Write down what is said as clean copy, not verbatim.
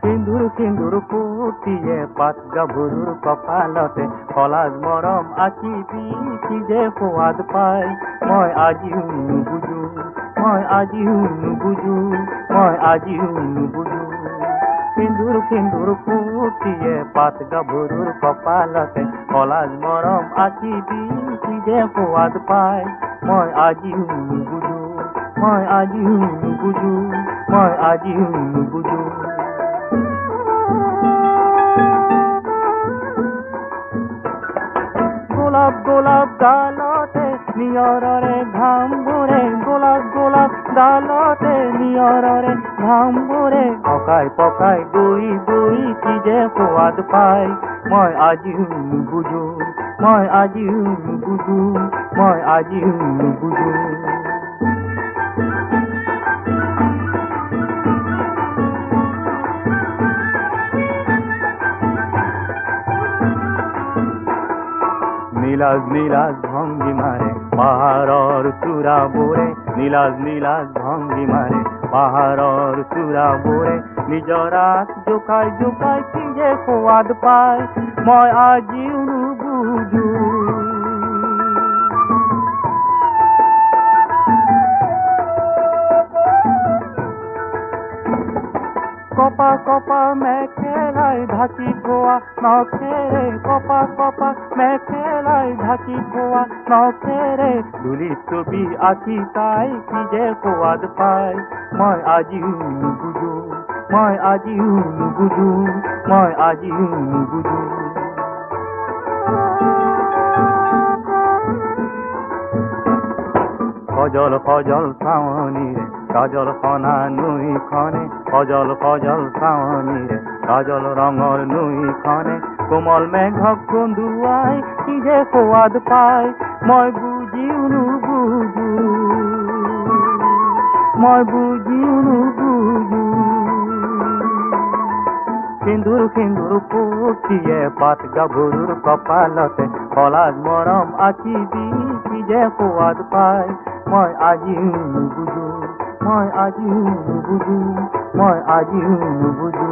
সিন্দুৰ সিন্দুৰ ফুটিয়ে পাত গাভৰুৰ কপালতে কলাজ মৰম আঁকিবি কি যে সোৱাদ পাই মই আজিও নুবুজো মই আজিও নুবুজো মই আজিও নুবুজো সিন্দুর সিন্দুর ফুটিয়ে পাত গাভরুর কপালতে কলাজ মরম আঁকিবি কি যে সোৱাদ পাই মই আজিও নুবুজো মই আজিও নুবুজো মই আজিও নুবুজো গোলাপ গোলাপ গালতে নিয়ৰৰে ঘাম ভৰে গোলাপ গোলাপ গালতে নিয়ৰৰে ঘাম ভৰে পকাই পকাই গৈ গৈ কি যে সোৱাদ পাই মই আজিও নুবুজো মই আজিও নুবুজো মই আজিও নুবুজো নীলাজ নীলাজ ভঙ্গি মারে পাহাড়ৰ চূড়া বোৰে নীলাজ নীলাজ ভঙ্গি মাৰে পাহাড়ৰ চূড়া বোৰে নিজৰাত জোকাই জোকাই কি যে সোৱাদ পাই মই আজিও নুবুজো কপা কপা মেখেলাই ঢাকি থোৱা নখেৰে কপা কপা মেখেলাই ঢাকি থোৱা নখেৰে ধূলিত ছবি আঁকি তাই কি যে সোৱাদ পাই মই আজিও নুবুজো মই আজিও নুবুজো মই আজিও নুবুজো ফজল ফজল চাৱনীৰে কাজল সনা নৈখনে ফজল ফজল চাৱনীৰে কাজল ৰঙৰ নৈখনে কোমল মেঘক কন্দুৱাই কি যে সোৱাদ পাই মই বুজিও নুবুজো মই বুজিও নুবুজো সিন্দুৰ সিন্দুৰ ফুটিয়ে পাত গাভৰুৰ কপালতে কলাজ মৰম আঁকিবি কি যে সোৱাদ পাই মই আজিও নুবুজো মই আজিও নুবুজো মই আজিও নুবুজো